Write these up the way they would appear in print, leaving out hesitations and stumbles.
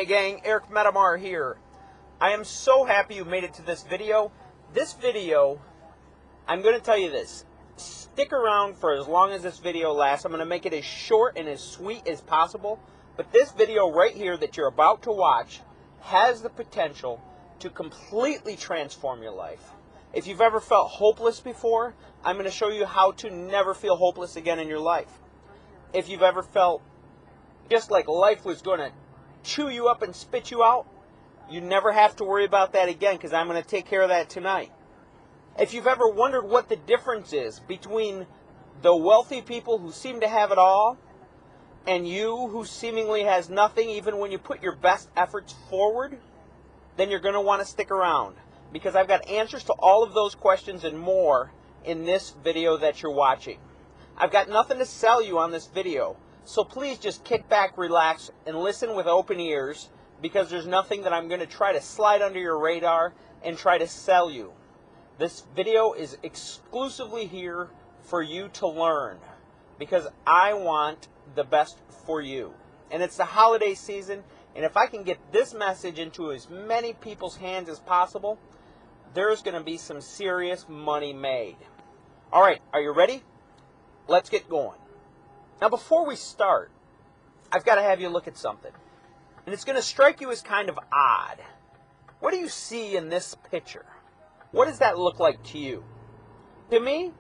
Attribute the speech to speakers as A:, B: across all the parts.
A: Hey gang, Eric Metamar here. I am so happy you made it to this video. This video, I'm going to tell you this. Stick around for as long as this video lasts. I'm going to make it as short and as sweet as possible. But this video right here that you're about to watch has the potential to completely transform your life. If you've ever felt hopeless before, I'm going to show you how to never feel hopeless again in your life. If you've ever felt just like life was going to chew you up and spit you out, you never have to worry about that again, because I'm going to take care of that tonight. If you've ever wondered what the difference is between the wealthy people who seem to have it all and you who seemingly has nothing even when you put your best efforts forward, then you're going to want to stick around, because I've got answers to all of those questions and more in this video that you're watching. I've got nothing to sell you on this video, so please just kick back, relax, and listen with open ears, because there's nothing that I'm going to try to slide under your radar and try to sell you. This video is exclusively here for you to learn, because I want the best for you. And it's the holiday season, and if I can get this message into as many people's hands as possible, there's going to be some serious money made. All right, are you ready? Let's get going. Now, before we start, I've got to have you look at something. And it's going to strike you as kind of odd. What do you see in this picture? What does that look like to you? To me,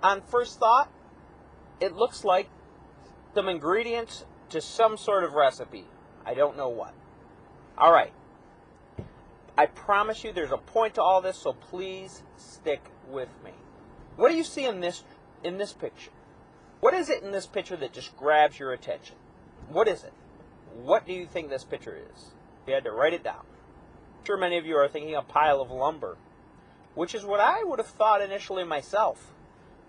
A: on first thought, it looks like some ingredients to some sort of recipe. I don't know what. All right. I promise you there's a point to all this, so please stick with me. What do you see in this picture? What is it in this picture that just grabs your attention? What is it? What do you think this picture is? You had to write it down. I'm sure many of you are thinking a pile of lumber, which is what I would have thought initially myself.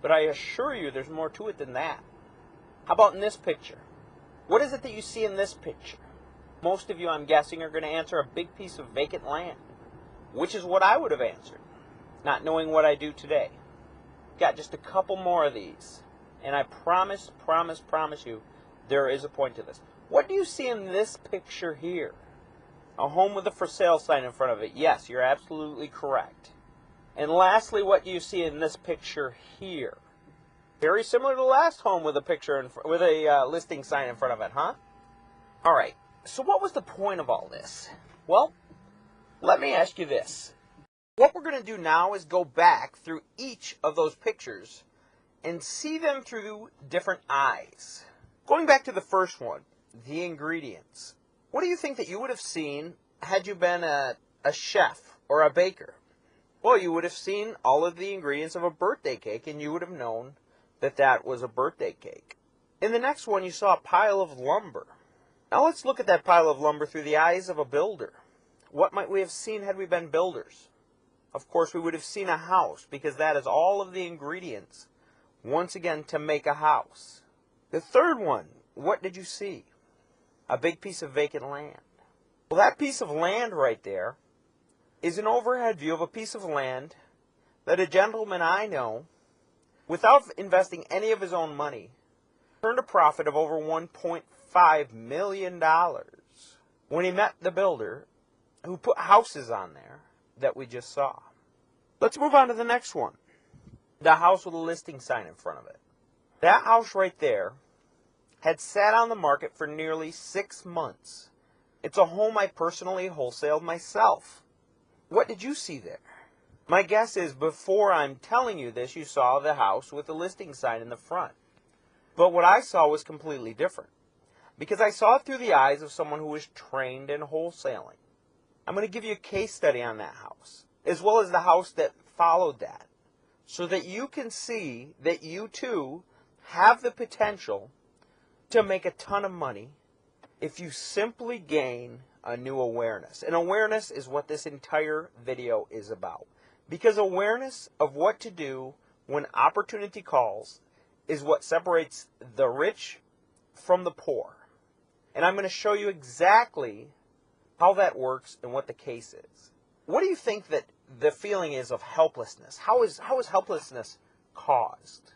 A: But I assure you there's more to it than that. How about in this picture? What is it that you see in this picture? Most of you, I'm guessing, are going to answer a big piece of vacant land, which is what I would have answered, not knowing what I do today. Got just a couple more of these. And I promise you, there is a point to this. What do you see in this picture here? A home with a for sale sign in front of it. Yes, you're absolutely correct. And lastly, what do you see in this picture here? Very similar to the last home with a picture with a listing sign in front of it, huh? All right. So what was the point of all this? Well, let me ask you this. What we're going to do now is go back through each of those pictures and see them through different eyes. Going back to the first one, the ingredients. What do you think that you would have seen had you been a chef or a baker? Well, you would have seen all of the ingredients of a birthday cake, and you would have known that that was a birthday cake. In the next one, you saw a pile of lumber. Now let's look at that pile of lumber through the eyes of a builder. What might we have seen had we been builders? Of course, we would have seen a house, because that is all of the ingredients, once again, to make a house. The third one, what did you see? A big piece of vacant land. Well, that piece of land right there is an overhead view of a piece of land that a gentleman I know, without investing any of his own money, turned a profit of over $1.5 million when he met the builder who put houses on there that we just saw. Let's move on to the next one. The house with a listing sign in front of it. That house right there had sat on the market for nearly 6 months. It's a home I personally wholesaled myself. What did you see there? My guess is before I'm telling you this, you saw the house with the listing sign in the front. But what I saw was completely different, because I saw it through the eyes of someone who was trained in wholesaling. I'm going to give you a case study on that house, as well as the house that followed that, so that you can see that you too have the potential to make a ton of money if you simply gain a new awareness. And awareness is what this entire video is about. Because awareness of what to do when opportunity calls is what separates the rich from the poor. And I'm going to show you exactly how that works and what the case is. What do you think that the feeling is of helplessness? How is helplessness caused?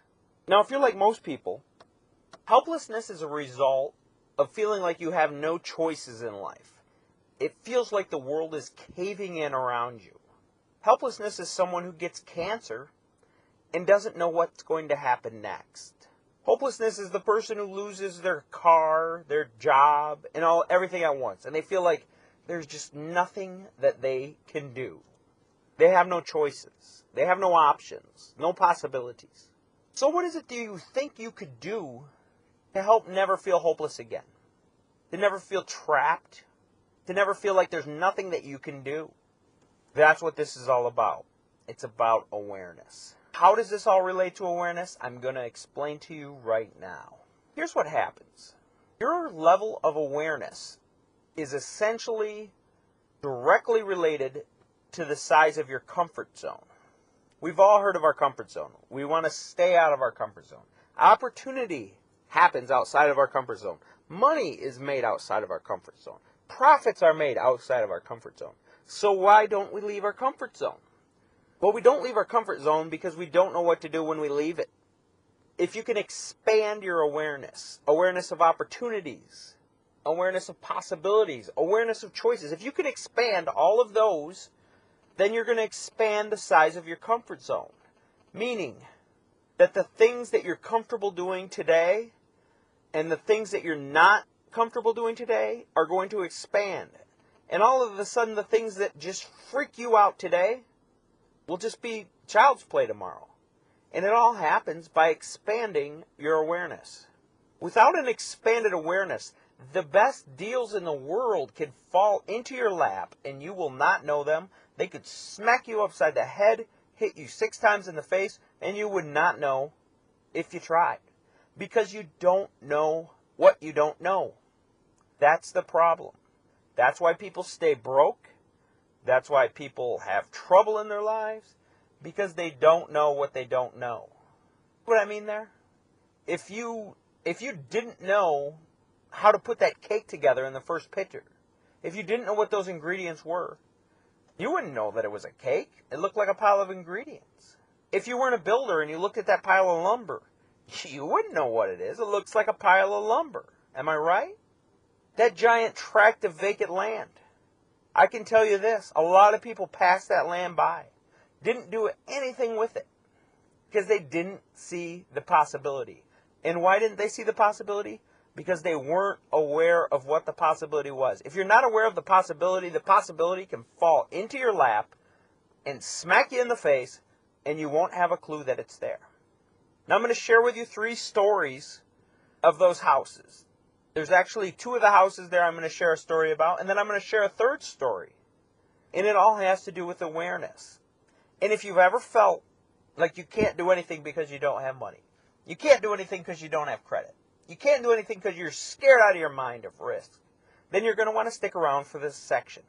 A: Now, if you're like most people, helplessness is a result of feeling like you have no choices in life. It feels like the world is caving in around you. Helplessness is someone who gets cancer and doesn't know what's going to happen next. Hopelessness is the person who loses their car, their job, and everything at once. And they feel like there's just nothing that they can do. They have no choices. They have no options, no possibilities. So what is it do you think you could do to help never feel hopeless again? To never feel trapped? To never feel like there's nothing that you can do? That's what this is all about. It's about awareness. How does this all relate to awareness? I'm going to explain to you right now. Here's what happens. Your level of awareness is essentially directly related to the size of your comfort zone. We've all heard of our comfort zone. We want to stay out of our comfort zone. Opportunity happens outside of our comfort zone. Money is made outside of our comfort zone. Profits are made outside of our comfort zone. So why don't we leave our comfort zone? Well, we don't leave our comfort zone because we don't know what to do when we leave it. If you can expand your awareness, awareness of opportunities, awareness of possibilities, awareness of choices, if you can expand all of those, then you're going to expand the size of your comfort zone. Meaning that the things that you're comfortable doing today and the things that you're not comfortable doing today are going to expand. And all of a sudden, the things that just freak you out today will just be child's play tomorrow. And it all happens by expanding your awareness. Without an expanded awareness, the best deals in the world can fall into your lap and you will not know them. They could smack you upside the head, hit you 6 times in the face, and you would not know if you tried. Because you don't know what you don't know. That's the problem. That's why people stay broke. That's why people have trouble in their lives. Because they don't know what they don't know. What I mean there? If you didn't know how to put that cake together in the first picture, if you didn't know what those ingredients were, you wouldn't know that it was a cake. It looked like a pile of ingredients. If you weren't a builder and you looked at that pile of lumber, you wouldn't know what it is. It looks like a pile of lumber. Am I right? That giant tract of vacant land. I can tell you this. A lot of people passed that land by. Didn't do anything with it. Because they didn't see the possibility. And why didn't they see the possibility? Because they weren't aware of what the possibility was. If you're not aware of the possibility can fall into your lap and smack you in the face, and you won't have a clue that it's there. Now I'm going to share with you 3 stories of those houses. There's actually 2 of the houses there I'm going to share a story about, and then I'm going to share a 3rd story. And it all has to do with awareness. And if you've ever felt like you can't do anything because you don't have money, you can't do anything because you don't have credit, you can't do anything because you're scared out of your mind of risk, then you're going to want to stick around for this section.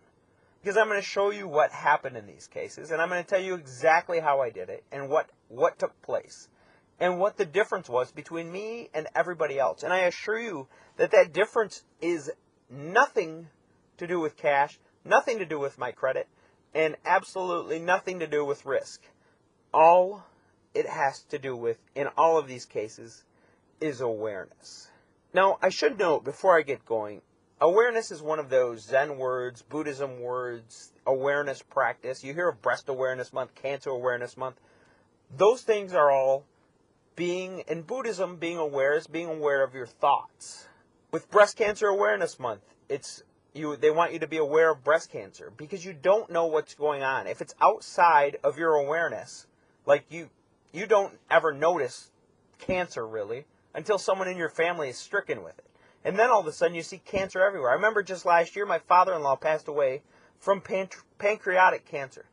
A: Because I'm going to show you what happened in these cases, and I'm going to tell you exactly how I did it, and what took place, and what the difference was between me and everybody else. And I assure you that that difference is nothing to do with cash, nothing to do with my credit, and absolutely nothing to do with risk. All it has to do with, in all of these cases, is awareness. Now, I should note before I get going, awareness is one of those Zen words, Buddhism words, awareness practice. You hear of Breast Awareness Month, Cancer Awareness Month. Those things are all in Buddhism, being aware is being aware of your thoughts. With Breast Cancer Awareness Month, they want you to be aware of breast cancer because you don't know what's going on. If it's outside of your awareness, like you don't ever notice cancer really until someone in your family is stricken with it. And then all of a sudden you see cancer everywhere. I remember just last year my father-in-law passed away from pancreatic cancer.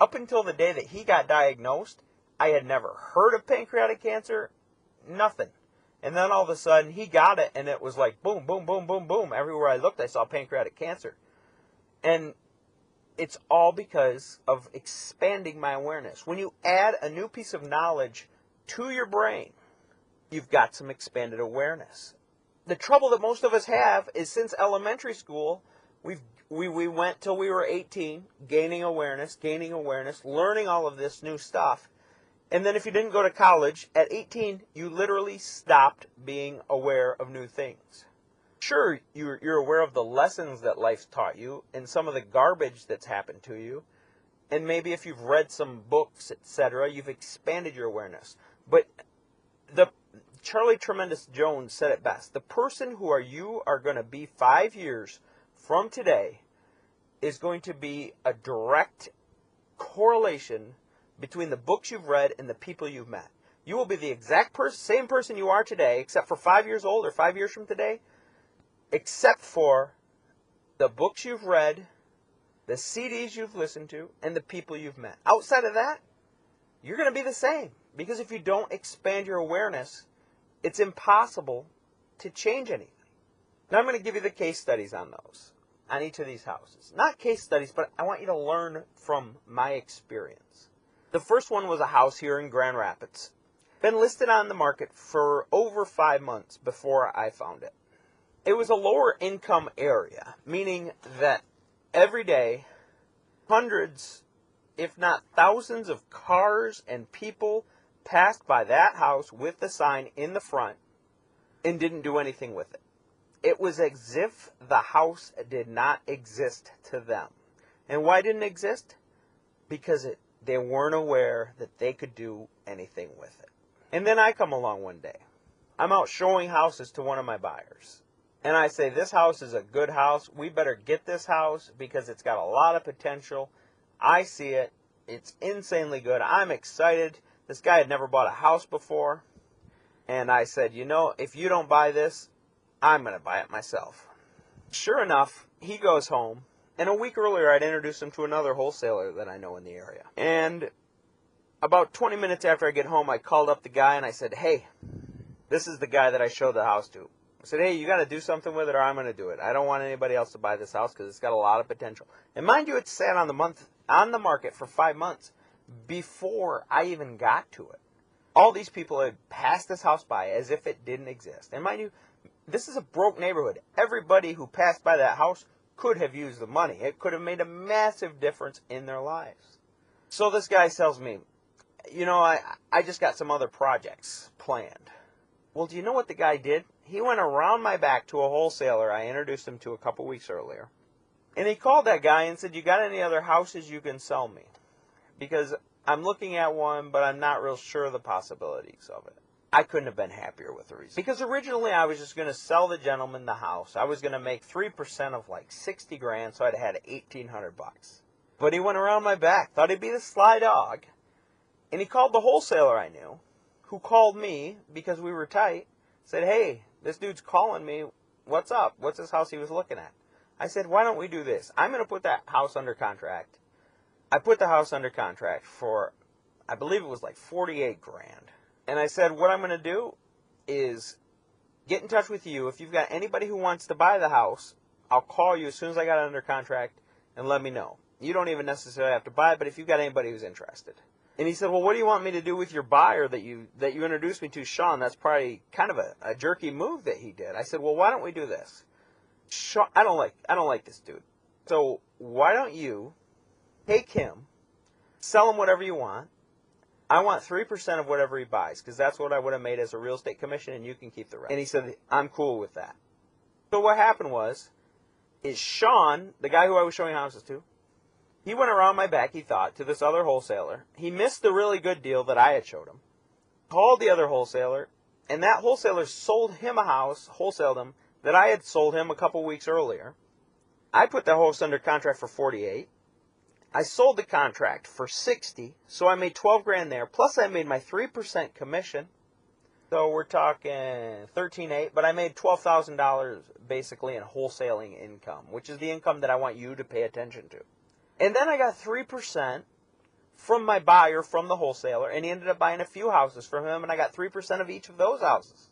A: Up until the day that he got diagnosed, I had never heard of pancreatic cancer, nothing. And then all of a sudden he got it and it was like boom, boom, boom, boom, boom. Everywhere I looked I saw pancreatic cancer. And it's all because of expanding my awareness. When you add a new piece of knowledge to your brain, you've got some expanded awareness. The trouble that most of us have is since elementary school, we went till we were 18, gaining awareness, learning all of this new stuff. And then if you didn't go to college, at 18, you literally stopped being aware of new things. Sure, you're aware of the lessons that life's taught you and some of the garbage that's happened to you. And maybe if you've read some books, etc., you've expanded your awareness. But Charlie Tremendous Jones said it best. The person you are going to be 5 years from today is going to be a direct correlation between the books you've read and the people you've met. You will be the exact same person you are today, except for 5 years old or 5 years from today, except for the books you've read, the CDs you've listened to, and the people you've met. Outside of that, you're going to be the same. Because if you don't expand your awareness, it's impossible to change anything. Now I'm going to give you the case studies on those, on each of these houses. Not case studies, but I want you to learn from my experience. The first one was a house here in Grand Rapids. Been listed on the market for over 5 months before I found it. It was a lower income area, meaning that every day, hundreds, if not thousands of cars and people passed by that house with the sign in the front and didn't do anything with it. It was as if the house did not exist to them. And why didn't it exist? Because they weren't aware that they could do anything with it. And then I come along one day. I'm out showing houses to one of my buyers. And I say, this house is a good house. We better get this house because it's got a lot of potential. I see it. It's insanely good. I'm excited. This guy had never bought a house before. And I said, you know, if you don't buy this, I'm going to buy it myself. Sure enough, he goes home. And a week earlier, I'd introduced him to another wholesaler that I know in the area. And about 20 minutes after I get home, I called up the guy and I said, hey, this is the guy that I showed the house to. I said, hey, you got to do something with it or I'm going to do it. I don't want anybody else to buy this house because it's got a lot of potential. And mind you, it sat on the market for 5 months before I even got to it. All these people had passed this house by as if it didn't exist. And mind you, this is a broke neighborhood. Everybody who passed by that house could have used the money. It could have made a massive difference in their lives. So this guy tells me, you know, I just got some other projects planned. Well, do you know what the guy did? He went around my back to a wholesaler I introduced him to a couple weeks earlier. And he called that guy and said, you got any other houses you can sell me? Because I'm looking at one, but I'm not real sure of the possibilities of it. I couldn't have been happier with the result. Because originally I was just going to sell the gentleman the house. I was going to make 3% of like 60 grand, so I'd had 1,800 bucks. But he went around my back, thought he'd be the sly dog. And he called the wholesaler I knew, who called me because we were tight, said, hey, this dude's calling me. What's up? What's this house he was looking at? I said, why don't we do this? I'm going to put that house under contract. I put the house under contract for, I believe it was like 48 grand. And I said, what I'm going to do is get in touch with you. If you've got anybody who wants to buy the house, I'll call you as soon as I got it under contract and let me know. You don't even necessarily have to buy it, but if you've got anybody who's interested. And he said, well, what do you want me to do with your buyer that you introduced me to, Sean? That's probably kind of a jerky move that he did. I said, well, why don't we do this? Sean, I don't like this dude. So why don't you take him, sell him whatever you want. I want 3% of whatever he buys because that's what I would have made as a real estate commission and you can keep the rest. And he said, I'm cool with that. So what happened is Sean, the guy who I was showing houses to, he went around my back, he thought, to this other wholesaler. He missed the really good deal that I had showed him. Called the other wholesaler, and that wholesaler sold him a house, wholesaled him, that I had sold him a couple weeks earlier. I put the house under contract for 48. I sold the contract for 60, so I made 12 grand there. Plus I made my 3% commission. So we're talking 13.8, but I made $12,000 basically in wholesaling income, which is the income that I want you to pay attention to. And then I got 3% from my buyer, from the wholesaler, and he ended up buying a few houses from him, and I got 3% of each of those houses.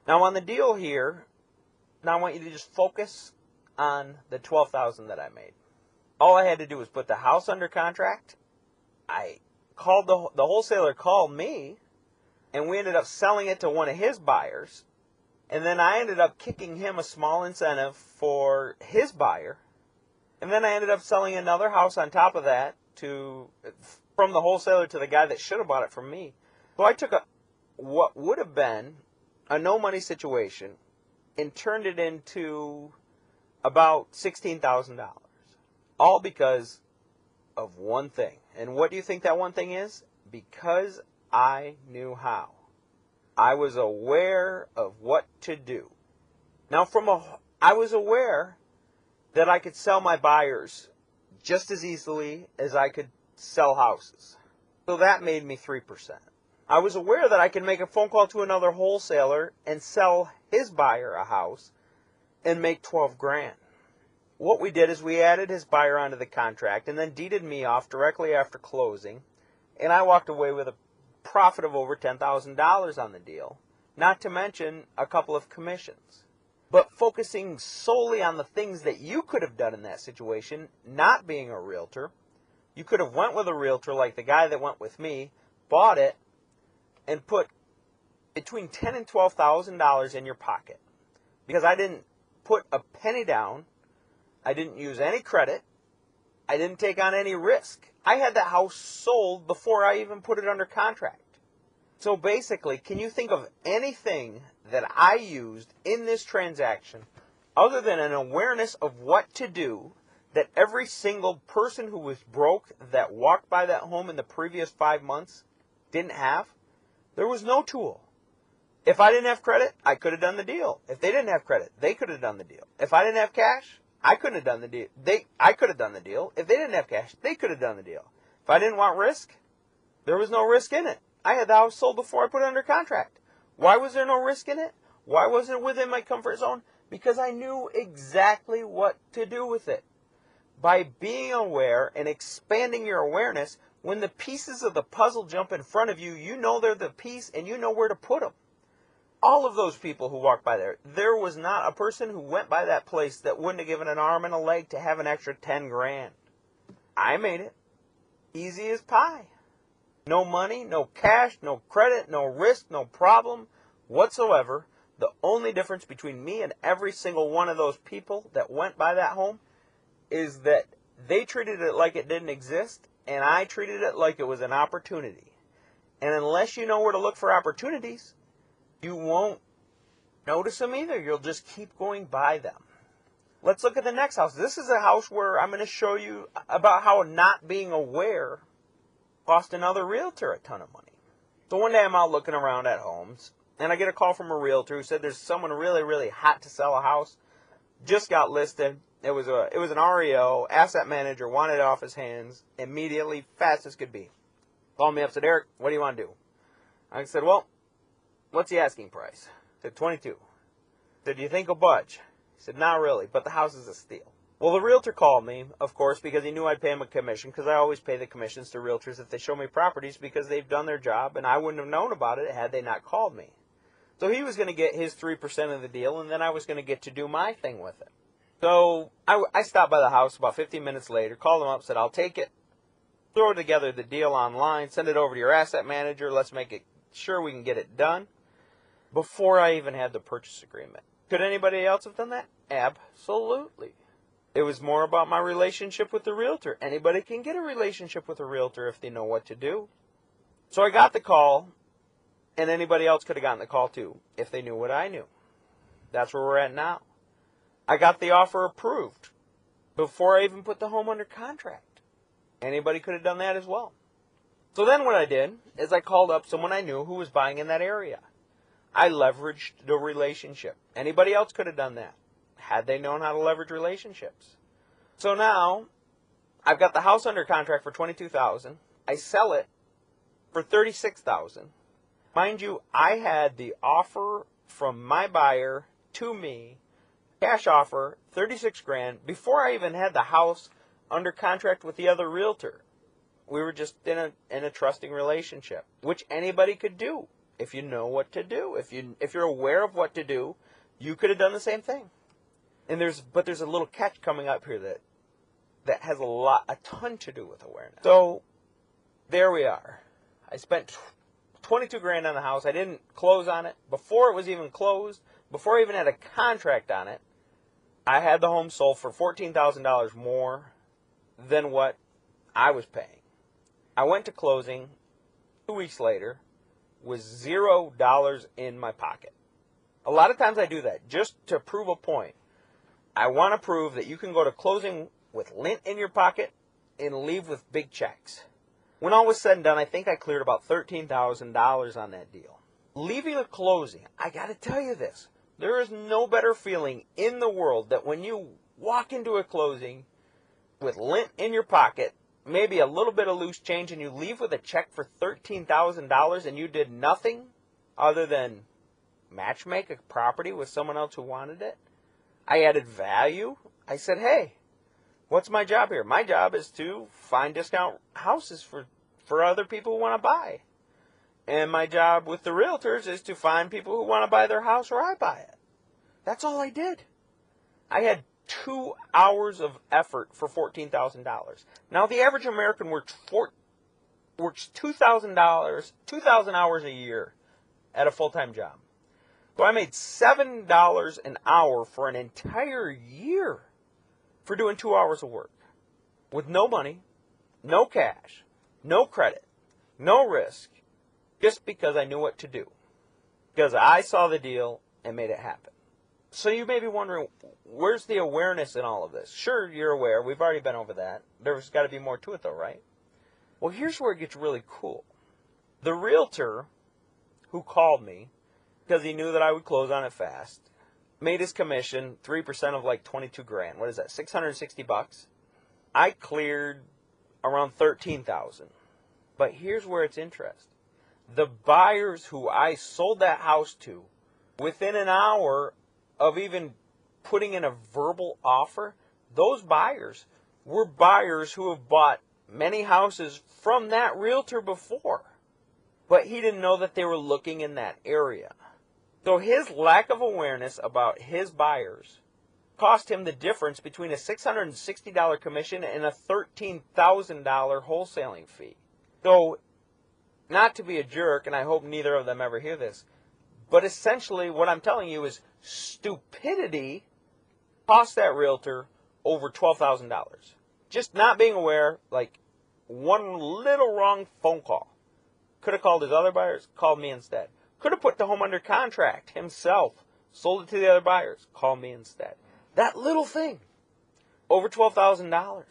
A: Now on the deal here, now I want you to just focus on the $12,000 that I made. All I had to do was put the house under contract. I called the wholesaler called me, and we ended up selling it to one of his buyers. And then I ended up kicking him a small incentive for his buyer. And then I ended up selling another house on top of that from the wholesaler to the guy that should have bought it from me. So I took what would have been a no money situation and turned it into about $16,000. All because of one thing. And what do you think that one thing is? Because I knew how. I was aware of what to do. Now, I was aware that I could sell my buyers just as easily as I could sell houses. So that made me 3%. I was aware that I could make a phone call to another wholesaler and sell his buyer a house and make 12 grand. What we did is we added his buyer onto the contract and then deeded me off directly after closing, and I walked away with a profit of over $10,000 on the deal, not to mention a couple of commissions. But focusing solely on the things that you could have done in that situation, not being a realtor, you could have went with a realtor like the guy that went with me, bought it, and put between $10,000 and $12,000 in your pocket. Because I didn't put a penny down, I didn't use any credit, I didn't take on any risk. I had that house sold before I even put it under contract. So basically, can you think of anything that I used in this transaction other than an awareness of what to do that every single person who was broke that walked by that home in the previous 5 months didn't have? There was no tool. If I didn't have credit, I could have done the deal. If they didn't have credit, they could have done the deal. If I didn't have cash, I couldn't have done the deal. I could have done the deal. If they didn't have cash, they could have done the deal. If I didn't want risk, there was no risk in it. I had the house sold before I put it under contract. Why was there no risk in it? Why wasn't it within my comfort zone? Because I knew exactly what to do with it. By being aware and expanding your awareness, when the pieces of the puzzle jump in front of you, you know they're the piece and you know where to put them. All of those people who walked by there was not a person who went by that place that wouldn't have given an arm and a leg to have an extra 10 grand. I made it. Easy as pie. No money, no cash, no credit, no risk, no problem whatsoever. The only difference between me and every single one of those people that went by that home is that they treated it like it didn't exist, and I treated it like it was an opportunity. And unless you know where to look for opportunities, you won't notice them either. You'll just keep going by them. Let's look at the next house. This is a house where I'm going to show you about how not being aware cost another realtor a ton of money. So one day I'm out looking around at homes, and I get a call from a realtor who said there's someone really, really hot to sell a house. Just got listed. It was an REO, asset manager, wanted it off his hands immediately, fast as could be. Called me up, said, Eric, what do you want to do? I said, well, what's the asking price? I said, 22. I said, do you think he'll budge? He said, not really, but the house is a steal. Well, the realtor called me, of course, because he knew I'd pay him a commission, because I always pay the commissions to realtors if they show me properties because they've done their job, and I wouldn't have known about it had they not called me. So he was going to get his 3% of the deal, and then I was going to get to do my thing with it. So I stopped by the house about 15 minutes later, called him up, said, I'll take it, throw together the deal online, send it over to your asset manager, let's make it sure we can get it done, before I even had the purchase agreement. Could anybody else have done that? Absolutely. It was more about my relationship with the realtor. Anybody can get a relationship with a realtor if they know what to do. So I got the call, and anybody else could have gotten the call too, if they knew what I knew. That's where we're at now. I got the offer approved before I even put the home under contract. Anybody could have done that as well. So then what I did is I called up someone I knew who was buying in that area. I leveraged the relationship. Anybody else could have done that had they known how to leverage relationships. So now I've got the house under contract for $22,000. I sell it for $36,000. Mind you, I had the offer from my buyer to me, cash offer, 36 grand, before I even had the house under contract with the other realtor. We were just in a trusting relationship, which anybody could do if you know what to do. If you're aware of what to do, you could have done the same thing. And there's a little catch coming up here that has a ton to do with awareness. So there we are. I spent 22 grand on the house. I didn't close on it. Before it was even closed, before I even had a contract on it, I had the home sold for $14,000 more than what I was paying. I went to closing 2 weeks later with $0 in my pocket. A lot of times I do that just to prove a point. I want to prove that you can go to closing with lint in your pocket and leave with big checks. When all was said and done, I think I cleared about $13,000 on that deal. Leaving a closing, I got to tell you this. There is no better feeling in the world that when you walk into a closing with lint in your pocket, maybe a little bit of loose change, and you leave with a check for $13,000 and you did nothing other than matchmake a property with someone else who wanted it. I added value. I said, hey, what's my job here? My job is to find discount houses for other people who want to buy. And my job with the realtors is to find people who want to buy their house or I buy it. That's all I did. I had 2 hours of effort for $14,000. Now, the average American works $2,000, 2,000 hours a year at a full-time job. So I made $7 an hour for an entire year for doing 2 hours of work with no money, no cash, no credit, no risk, just because I knew what to do. Because I saw the deal and made it happen. So you may be wondering, where's the awareness in all of this? Sure, you're aware. We've already been over that. There's got to be more to it, though, right? Well, here's where it gets really cool. The realtor who called me, because he knew that I would close on it fast, made his commission 3% of like 22 grand. What is that? $660. I cleared around 13,000. But here's where it's interesting. The buyers who I sold that house to, within an hour of even putting in a verbal offer, those buyers were buyers who have bought many houses from that realtor before. But he didn't know that they were looking in that area. So his lack of awareness about his buyers cost him the difference between a $660 commission and a $13,000 wholesaling fee. So, not to be a jerk, and I hope neither of them ever hear this, but essentially what I'm telling you is stupidity cost that realtor over $12,000. Just not being aware, like one little wrong phone call. Could have called his other buyers, called me instead. Could have put the home under contract himself, sold it to the other buyers, called me instead. That little thing, over $12,000.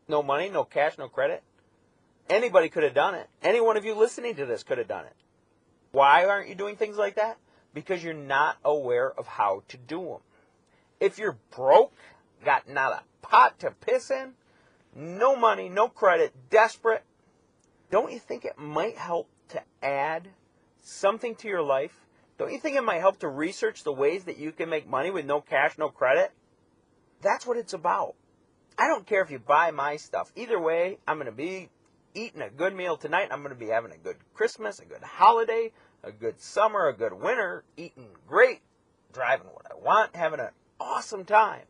A: No money, no cash, no credit. Anybody could have done it. Any one of you listening to this could have done it. Why aren't you doing things like that? Because you're not aware of how to do them. If you're broke, got not a pot to piss in, no money, no credit, desperate, don't you think it might help to add something to your life? Don't you think it might help to research the ways that you can make money with no cash, no credit? That's what it's about. I don't care if you buy my stuff. Either way, I'm going to be eating a good meal tonight. I'm going to be having a good Christmas, a good holiday, a good summer, a good winter, eating great, driving what I want, having an awesome time.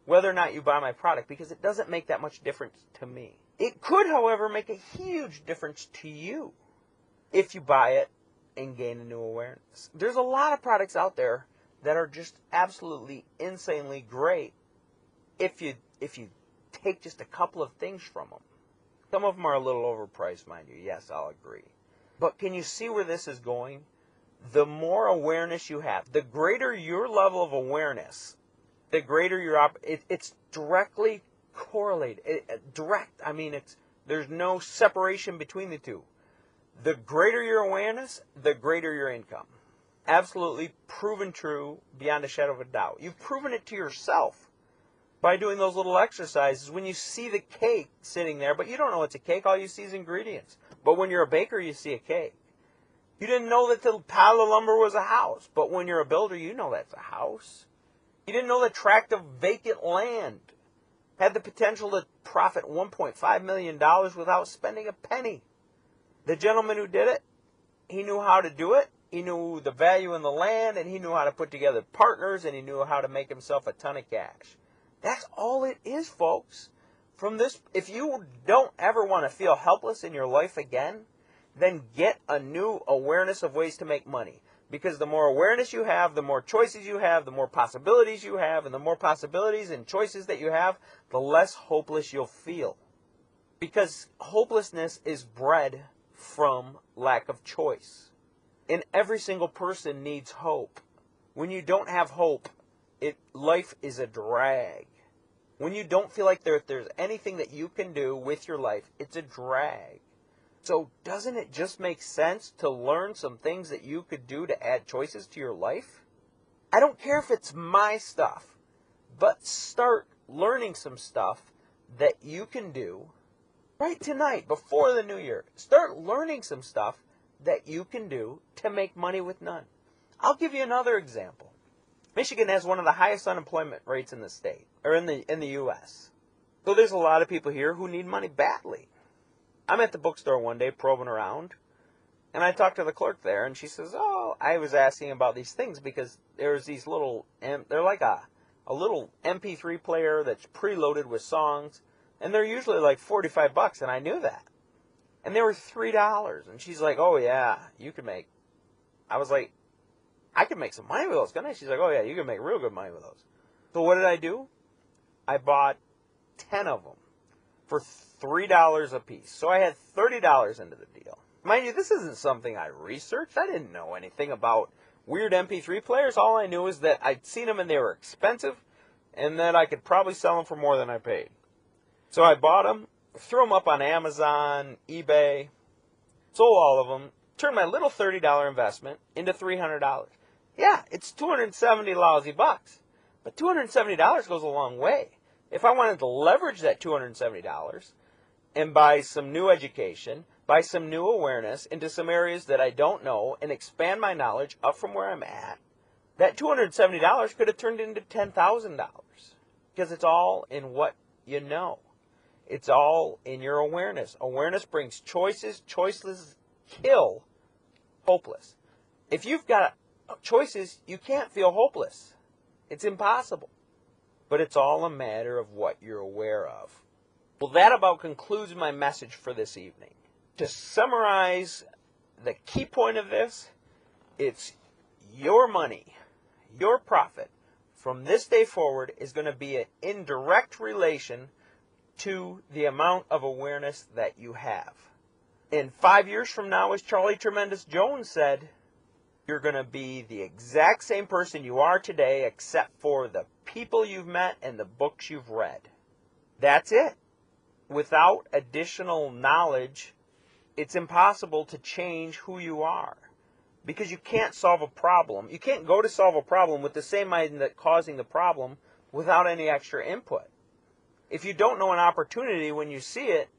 A: Whether or not you buy my product, because it doesn't make that much difference to me. It could, however, make a huge difference to you if you buy it and gain a new awareness. There's a lot of products out there that are just absolutely insanely great if you take just a couple of things from them. Some of them are a little overpriced, mind you. Yes, I'll agree. But can you see where this is going? The more awareness you have, the greater your level of awareness, the greater your it's directly correlated. There's no separation between the two. The greater your awareness, the greater your income. Absolutely proven true beyond a shadow of a doubt. You've proven it to yourself by doing those little exercises when you see the cake sitting there, but you don't know it's a cake. All you see is ingredients. But when you're a baker, you see a cake. You didn't know that the pile of lumber was a house, but when you're a builder, you know that's a house. You didn't know the tract of vacant land had the potential to profit $1.5 million without spending a penny. The gentleman who did it, he knew how to do it. He knew the value in the land, and he knew how to put together partners, and he knew how to make himself a ton of cash. That's all it is, folks. From this, if you don't ever want to feel helpless in your life again, then get a new awareness of ways to make money. Because the more awareness you have, the more choices you have, the more possibilities you have, and the more possibilities and choices that you have, the less hopeless you'll feel. Because hopelessness is bred from lack of choice. And every single person needs hope. When you don't have hope, life is a drag. When you don't feel like there's anything that you can do with your life, it's a drag. So doesn't it just make sense to learn some things that you could do to add choices to your life? I don't care if it's my stuff, but start learning some stuff that you can do right tonight, before the new year. Start learning some stuff that you can do to make money with none. I'll give you another example. Michigan has one of the highest unemployment rates in the state, or in the U.S. So there's a lot of people here who need money badly. I'm at the bookstore one day probing around, and I talked to the clerk there, and she says, I was asking about these things because there's these little, they're like a little MP3 player that's preloaded with songs, and they're usually like $45, and I knew that. And they were $3, and she's like, oh yeah, you can make, I was like, I could make some money with those, couldn't I? She's like, oh yeah, you can make real good money with those. So what did I do? I bought 10 of them for $3 a piece. So I had $30 into the deal. Mind you, this isn't something I researched. I didn't know anything about weird MP3 players. All I knew is that I'd seen them and they were expensive, and that I could probably sell them for more than I paid. So I bought them, threw them up on Amazon, eBay, sold all of them, turned my little $30 investment into $300. Yeah, it's 270 lousy bucks, but $270 goes a long way. If I wanted to leverage that $270 and buy some new education, buy some new awareness into some areas that I don't know, and expand my knowledge up from where I'm at, that $270 could have turned into $10,000, because it's all in what you know. It's all in your awareness. Awareness brings choices. Choices kill hopeless. If you've got choices, you can't feel hopeless. It's impossible. But it's all a matter of what you're aware of. Well, that about concludes my message for this evening. To summarize the key point of this, it's your money, your profit, from this day forward is going to be in direct relation to the amount of awareness that you have. In 5 years from now, as Charlie Tremendous Jones said, you're going to be the exact same person you are today, except for the people you've met and the books you've read. That's it. Without additional knowledge, it's impossible to change who you are. Because you can't solve a problem. You can't go to solve a problem with the same mind that's causing the problem without any extra input. If you don't know an opportunity when you see it,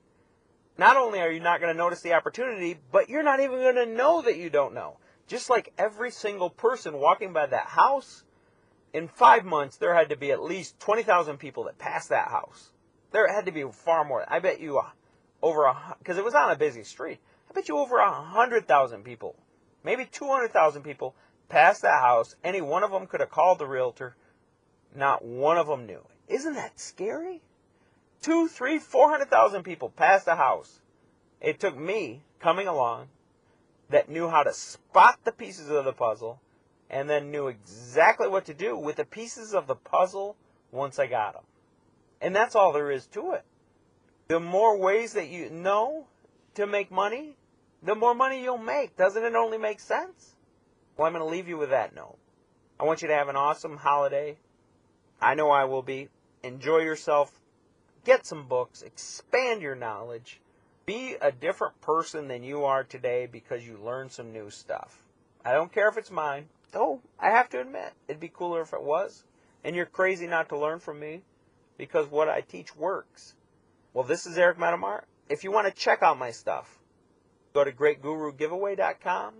A: not only are you not going to notice the opportunity, but you're not even going to know that you don't know. Just like every single person walking by that house, in 5 months there had to be at least 20,000 people that passed that house. There had to be far more. I bet you because it was on a busy street, I bet you over 100,000 people, maybe 200,000 people passed that house. Any one of them could have called the realtor. Not one of them knew. Isn't that scary? 200,000, 300,000, 400,000 people passed the house. It took me coming along that knew how to spot the pieces of the puzzle and then knew exactly what to do with the pieces of the puzzle once I got them. And that's all there is to it. The more ways that you know to make money, the more money you'll make. Doesn't it only make sense? Well, I'm going to leave you with that note. I want you to have an awesome holiday. I know I will be. Enjoy yourself. Get some books. Expand your knowledge. Be a different person than you are today because you learned some new stuff. I don't care if it's mine. Oh, I have to admit, it'd be cooler if it was. And you're crazy not to learn from me because what I teach works. Well, this is Eric Metamar. If you want to check out my stuff, go to greatgurugiveaway.com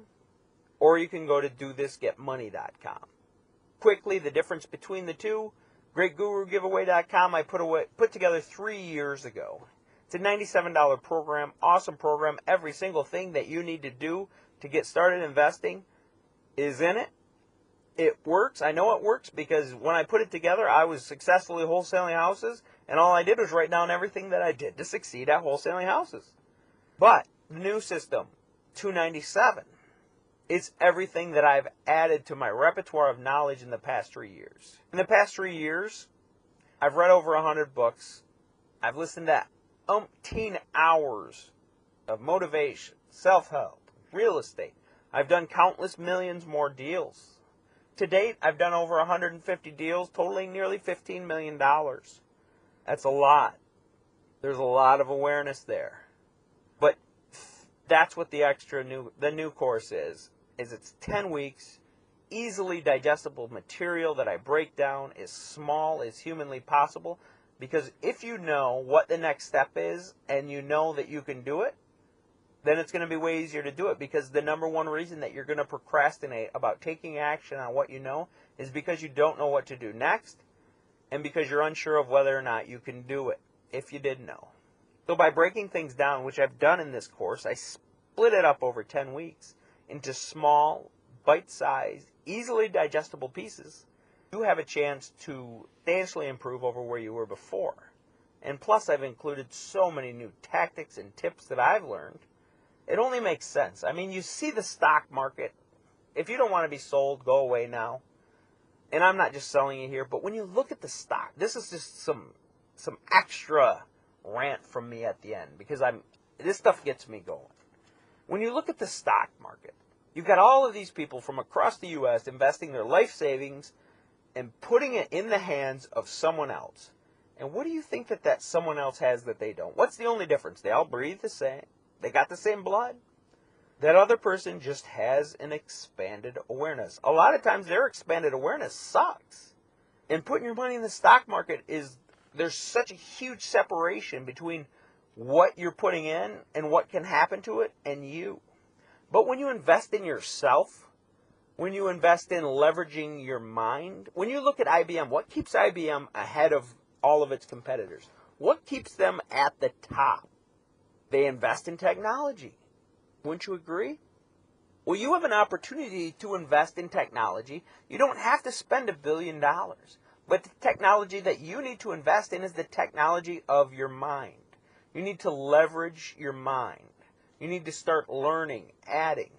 A: or you can go to dothisgetmoney.com. Quickly, the difference between the two, greatgurugiveaway.com I put together 3 years ago. It's a $97 program, awesome program. Every single thing that you need to do to get started investing is in it. It works. I know it works because when I put it together, I was successfully wholesaling houses, and all I did was write down everything that I did to succeed at wholesaling houses. But the new system, $297, is everything that I've added to my repertoire of knowledge in the past 3 years. In the past 3 years, I've read over 100 books. I've listened to umpteen hours of motivation, self-help, real estate. I've done countless millions more deals. To date, I've done over 150 deals, totaling nearly $15 million. That's a lot. There's a lot of awareness there. But that's what the new course is it's 10 weeks, easily digestible material that I break down as small as humanly possible. Because if you know what the next step is and you know that you can do it, then it's going to be way easier to do it. Because the number one reason that you're going to procrastinate about taking action on what you know is because you don't know what to do next, and because you're unsure of whether or not you can do it if you did know. So by breaking things down, which I've done in this course, I split it up over 10 weeks into small, bite-sized, easily digestible pieces. You have a chance to substantially improve over where you were before. And plus, I've included so many new tactics and tips that I've learned. It only makes sense. I mean, you see the stock market. If you don't want to be sold, go away now. And I'm not just selling you here, but when you look at the stock, this is just some extra rant from me at the end, because this stuff gets me going. When you look at the stock market, you've got all of these people from across the U.S. investing their life savings and putting it in the hands of someone else. And what do you think that someone else has that they don't? What's the only difference? They all breathe the same. They got the same blood. That other person just has an expanded awareness. A lot of times their expanded awareness sucks. And putting your money in the stock market there's such a huge separation between what you're putting in and what can happen to it and you. But when you invest in yourself, when you invest in leveraging your mind, when you look at IBM, what keeps IBM ahead of all of its competitors? What keeps them at the top? They invest in technology. Wouldn't you agree? Well, you have an opportunity to invest in technology. You don't have to spend $1 billion. But the technology that you need to invest in is the technology of your mind. You need to leverage your mind. You need to start learning, adding.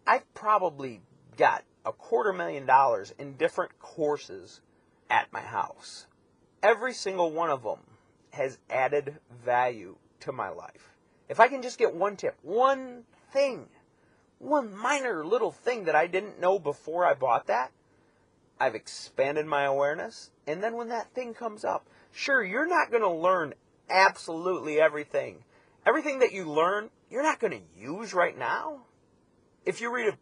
A: I've probably got $250,000 in different courses at my house. Every single one of them has added value to my life. If I can just get one tip, one thing, one minor little thing that I didn't know before I bought that, I've expanded my awareness. And then when that thing comes up, sure, you're not going to learn absolutely everything. Everything that you learn, you're not going to use right now. If you read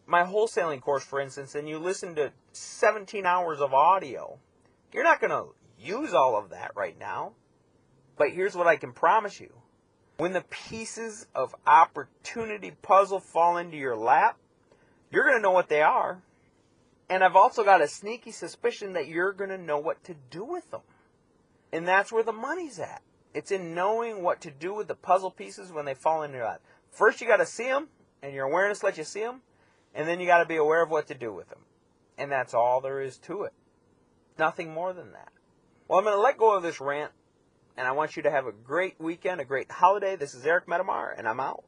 A: my wholesaling course, for instance, and you listen to 17 hours of audio, you're not going to use all of that right now. But here's what I can promise you. When the pieces of opportunity puzzle fall into your lap, you're going to know what they are. And I've also got a sneaky suspicion that you're going to know what to do with them. And that's where the money's at. It's in knowing what to do with the puzzle pieces when they fall in your lap. First, you got to see them, and your awareness lets you see them. And then you got to be aware of what to do with them. And that's all there is to it. Nothing more than that. Well, I'm going to let go of this rant. And I want you to have a great weekend, a great holiday. This is Eric Metamar, and I'm out.